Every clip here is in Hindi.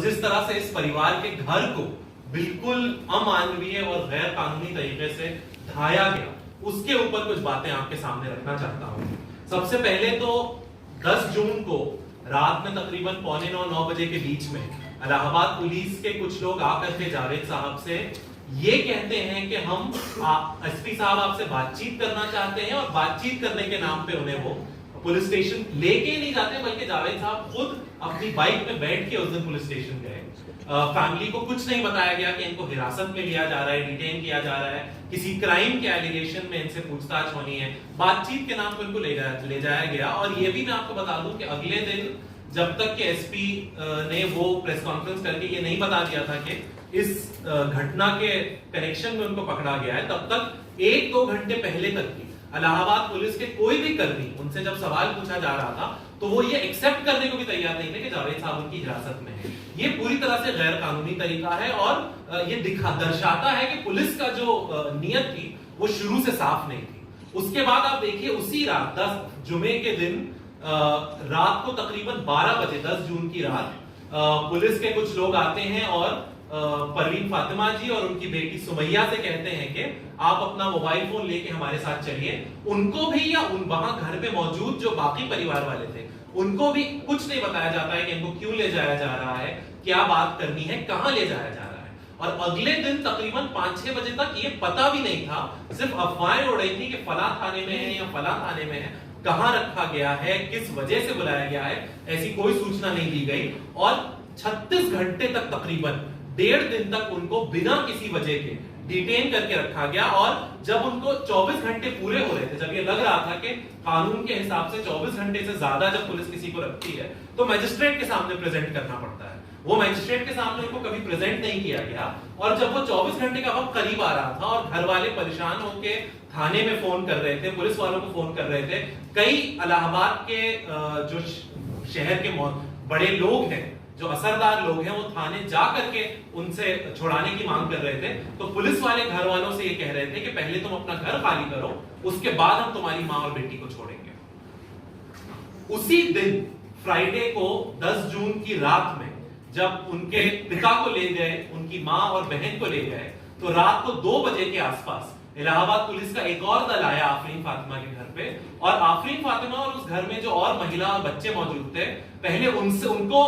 जिस तरह से इस परिवार के घर को बिल्कुल अमानवीय और गैर कानूनी तरीके से ढाया गया, उसके ऊपर कुछ बातें आपके सामने रखना चाहता हूं। सबसे पहले तो 10 जून को रात में तकरीबन 8:45-9 बजे के बीच में इलाहाबाद पुलिस के कुछ लोग आकर के जावेद साहब से ये कहते हैं कि हम एसपी साहब आपसे बातचीत करना चाहते हैं, और बातचीत करने के नाम पे उन्हें वो पुलिस स्टेशन लेके नहीं जाते, बल्कि जावेद साहब खुद अपनी बाइक में बैठ के उस दिन पुलिस स्टेशन गए। फैमिली को कुछ नहीं बताया गया कि इनको हिरासत में लिया जा रहा है, डिटेन किया जा रहा है, किसी क्राइम के एलिगेशन में इनसे पूछताछ होनी है। बातचीत के नाम पर इनको ले जाया गया। और ये भी मैं आपको बता दूं कि अगले दिन जब तक कि एसपी ने वो प्रेस कॉन्फ्रेंस करके ये नहीं बता दिया था कि इस घटना के कनेक्शन में उनको पकड़ा गया है, तब तक 1-2 घंटे पहले तक भी इलाहाबाद पुलिस के कोई भी कर्मी उनसे जब सवाल पूछा जा रहा था तो वो ये एक्सेप्ट करने को भी तैयार नहीं थे कि जावेद साहब उनकी हिरासत में है। ये पूरी तरह से गैर कानूनी तरीका है और ये दर्शाता है कि पुलिस का जो नियत थी वो शुरू से साफ नहीं थी। उसके बाद आप देखिए उसी रात 10 जुमे के दिन रात को तकरीबन 12 बजे 10 जून की रात पुलिस के कुछ लोग आते हैं और परवीन फातिमा जी और उनकी बेटी सुमैया से कहते हैं कि आप अपना मोबाइल फोन लेके हमारे साथ चलिए। उनको भी या वहां घर पे मौजूद जो बाकी परिवार वाले थे उनको भी कुछ नहीं बताया जाता है कि इनको क्यों ले जाया जा रहा है, क्या बात करनी है, कहां ले जाया जा रहा है। और अगले दिन तकरीबन 5-6 बजे तक ये पता भी नहीं था, सिर्फ अफवाहें उड़ रही थी कि फला थाने में है या फला थाने में है, कहां रखा गया है, किस वजह से बुलाया गया है, ऐसी कोई सूचना नहीं दी गई। और 36 घंटे तक तकरीबन 1.5 दिन तक उनको बिना किसी वजह के डिटेन करके रखा गया। और जब उनको 24 घंटे पूरे हो रहे थे, जब ये लग रहा था कि कानून के हिसाब से 24 घंटे से ज्यादा जब पुलिस किसी को रखती है तो मजिस्ट्रेट के सामने प्रेजेंट करना पड़ता है, वो मजिस्ट्रेट के सामने उनको कभी प्रेजेंट नहीं किया गया। और जब वो 24 घंटे का वक्त करीब आ रहा था और घर वाले परेशान होके थाने में फोन कर रहे थे, पुलिस वालों को फोन कर रहे थे, कई इलाहाबाद के जो शहर के बड़े लोग हैं, जो असरदार लोग हैं, वो थाने जा करके उनसे छुड़ाने की मांग कर रहे थे, तो पुलिस वाले घर वालों से ये कह रहे थे कि पहले तुम अपना घर खाली करो, उसके बाद हम तुम्हारी मां और बेटी को छोड़ेंगे। उसी दिन फ्राइडे को 10 जून की रात में जब उनके पिता को ले गए, उनकी मां और बहन को ले गए, तो रात को 2 बजे के आसपास इलाहाबाद पुलिस का एक और दल आया आफरीन फातिमा के घर पे। और आफरीन फातिमा और उस घर में जो और महिला और बच्चे मौजूद थे, पहले उनको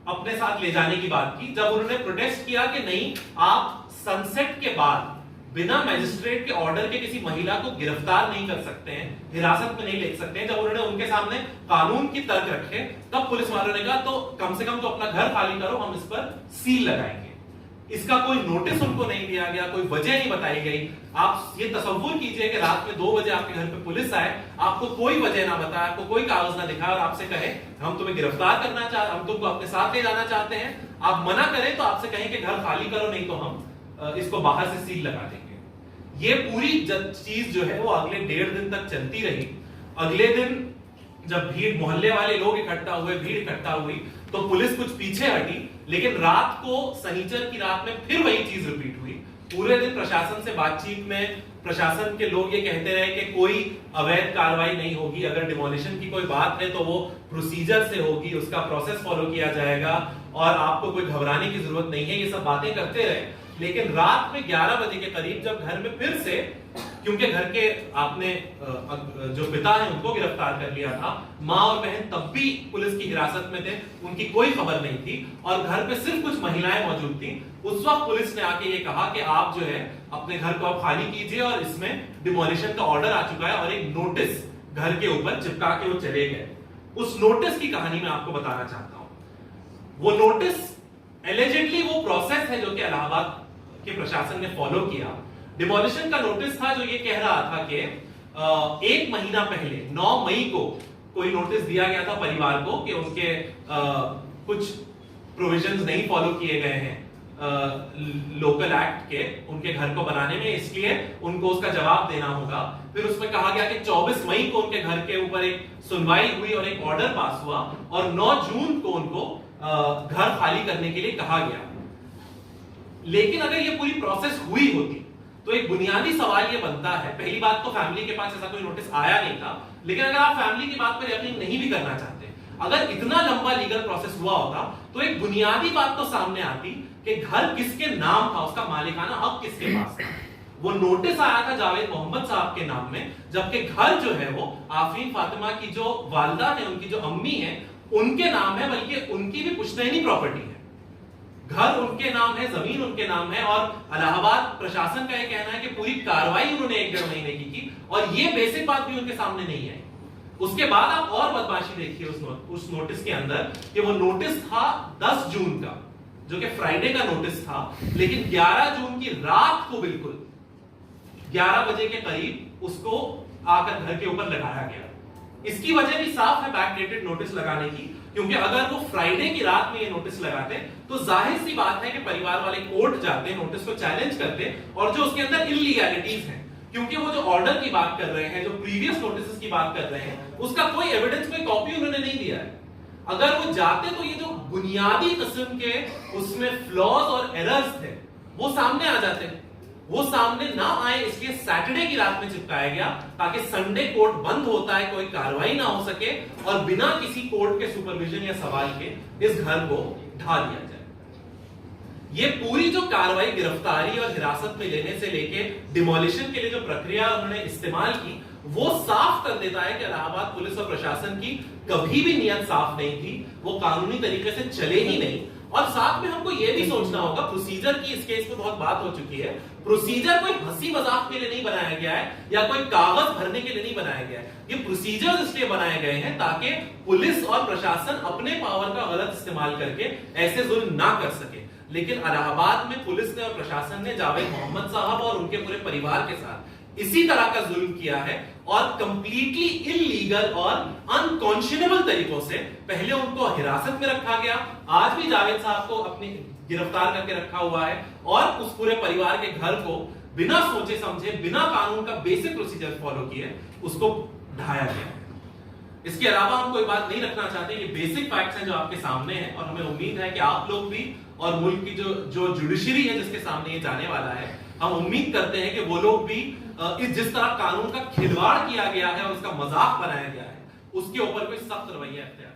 अपने साथ ले जाने की बात की। जब उन्होंने प्रोटेस्ट किया कि नहीं, आप सनसेट के बाद बिना मैजिस्ट्रेट के ऑर्डर के किसी महिला को गिरफ्तार नहीं कर सकते हैं, हिरासत में नहीं ले सकते हैं, जब उन्होंने उनके सामने कानून की तर्क रखे, तब पुलिस वालों ने कहा तो कम से कम तो अपना घर खाली करो, हम इस पर सील लगाएंगे। इसका कोई नोटिस उनको नहीं दिया गया, कोई वजह नहीं बताई गई। आप ये तसव्वुर कीजिए कि रात में 2 बजे आपके घर पे पुलिस आए, आपको कोई वजह ना बताए, आपको कोई कागज ना दिखाए और आपसे कहे हम तुम्हें गिरफ्तार करना चाहते, हम तुमको अपने साथ ले जाना चाहते हैं। आप मना करें तो आपसे कहें कि घर खाली करो, नहीं तो हम इसको बाहर से सील लगा देंगे। ये पूरी चीज जो है वो अगले 1.5 दिन तक चलती रही। अगले दिन जब भीड़, मोहल्ले वाले लोग इकट्ठा हुए, भीड़ इकट्ठा हुई, तो पुलिस कुछ पीछे हटी। लेकिन रात को, शनिचर की रात में फिर वही चीज रिपीट हुई। पूरे दिन प्रशासन से बातचीत में प्रशासन के लोग ये कहते रहे कि कोई अवैध कार्रवाई नहीं होगी, अगर डिमोलिशन की कोई बात है तो वो प्रोसीजर से होगी, उसका प्रोसेस फॉलो किया जाएगा और आपको कोई घबराने की जरूरत नहीं है, ये सब बातें करते रहे। लेकिन रात में 11 बजे के करीब जब घर में फिर से, क्योंकि घर के आपने जो पिता है उनको गिरफ्तार कर लिया था, मां और बहन तब भी पुलिस की हिरासत में थे, उनकी कोई खबर नहीं थी और घर पे सिर्फ कुछ महिलाएं मौजूद थी। उस वक्त पुलिस ने आके ये कहा कि आप जो है अपने घर को आप खाली कीजिए और इसमें डिमोलिशन का ऑर्डर आ चुका है, और एक नोटिस घर के ऊपर चिपका के वो चले गए। उस नोटिस की कहानी मैं आपको बताना चाहता हूं। वो नोटिस एलिजिडली वो प्रोसेस है जो कि इलाहाबाद के प्रशासन ने फॉलो किया। डिमोलिशन का नोटिस था जो ये कह रहा था कि 1 महीना पहले 9 मई को कोई नोटिस दिया गया था परिवार को कि उनके कुछ प्रोविजंस नहीं फॉलो किए गए हैं लोकल एक्ट के उनके घर को बनाने में, इसलिए उनको उसका जवाब देना होगा। फिर उसमें कहा गया कि 24 मई को उनके घर के ऊपर एक सुनवाई हुई और एक ऑर्डर पास हुआ और 9 जून को उनको घर खाली करने के लिए कहा गया। लेकिन अगर ये पूरी प्रोसेस हुई होती तो एक बुनियादी सवाल ये बनता है, पहली बात तो फैमिली के पास ऐसा कोई नोटिस आया नहीं था, लेकिन अगर आप फैमिली की बात पर यकीन नहीं भी करना चाहते, अगर इतना लंबा लीगल प्रोसेस हुआ होता तो एक बुनियादी बात तो सामने आती कि घर किसके नाम था, उसका मालिकाना हक किसके पास था। वो नोटिस आया था जावेद मोहम्मद साहब के नाम में, जबकि घर जो है वो आफरीन फातिमा की जो वालिदा है, उनकी जो अम्मी है, उनके नाम है, बल्कि उनकी भी पुश्तैनी प्रॉपर्टी है। घर उनके नाम है, जमीन उनके नाम है, और इलाहाबाद प्रशासन का यह कहना है कि पूरी कार्रवाई उन्होंने 1-1.5 महीने की थी और ये बेसिक बात भी उनके सामने नहीं है। उसके बाद आप और बदमाशी देखिए उस नोटिस के अंदर कि वो नोटिस था 10 जून का, जो कि फ्राइडे का नोटिस था, लेकिन 11 जून की रात को बिल्कुल 11 बजे के करीब उसको आकर घर के ऊपर लगाया गया। इसकी वजह भी साफ है बैकडेटेड नोटिस लगाने की, क्योंकि अगर वो फ्राइडे की रात में ये नोटिस लगाते तो जाहिर सी बात है कि परिवार वाले कोर्ट जाते, नोटिस को चैलेंज करते, और जो उसके अंदर इलीगैलिटीज हैं, क्योंकि वो जो ऑर्डर की बात कर रहे हैं, जो प्रीवियस नोटिस की बात कर रहे हैं, उसका कोई एविडेंस, कोई कॉपी उन्होंने नहीं दिया है। अगर वो जाते तो ये जो बुनियादी किस्म के उसमें फ्लॉज और एरर्स थे वो सामने आ जाते। वो सामने ना आए इसलिए सैटरडे की रात में चिपकाया गया, ताकि संडे कोर्ट बंद होता है, कोई कार्रवाई ना हो सके और बिना किसी कोर्ट के सुपरविजन या सवाल के इस घर को ढा दिया जाए। ये पूरी जो कार्रवाई गिरफ्तारी और हिरासत में लेने से लेके डिमोलिशन के लिए जो प्रक्रिया उन्होंने इस्तेमाल की, वो साफ कर देता है कि इलाहाबाद पुलिस और प्रशासन की कभी भी नियत साफ नहीं थी, वो कानूनी तरीके से चले ही नहीं। और साथ में हमको ये भी सोचना होगा, प्रोसीजर की इस केस में बहुत बात हो चुकी है, प्रोसीजर कोई हंसी मजाक के लिए नहीं बनाया गया है या कोई कागज भरने के लिए नहीं बनाया गया है। ये प्रोसीजर इसलिए बनाए गए हैं ताकि पुलिस और प्रशासन अपने पावर का गलत इस्तेमाल करके ऐसे जुल्म ना कर सके। लेकिन इलाहाबाद में पुलिस ने और प्रशासन ने जावेद मोहम्मद साहब और उनके पूरे परिवार के साथ इसी तरह का जुल्म किया है, और कंप्लीटली इलीगल और अनकॉन्शनेबल तरीकों से पहले उनको हिरासत में रखा गया, आज भी जावेद साहब को अपनी गिरफ्तार करके रखा हुआ है, और उस पूरे परिवार के घर को बिना सोचे समझे, बिना कानून का बेसिक प्रोसीजर फॉलो किए उसको ढाया गया। इसके अलावा हम कोई बात नहीं रखना चाहते, ये बेसिक फैक्ट्स हैं जो आपके सामने हैं, और हमें उम्मीद है कि आप लोग भी और मुल्क की जो जुडिशरी है जिसके सामने ये जाने वाला है, हम उम्मीद करते हैं कि वो लोग भी जिस तरह कानून का खिलवाड़ किया गया है और उसका मजाक बनाया गया है, उसके ऊपर कोई सख्त रवैया अख्तियार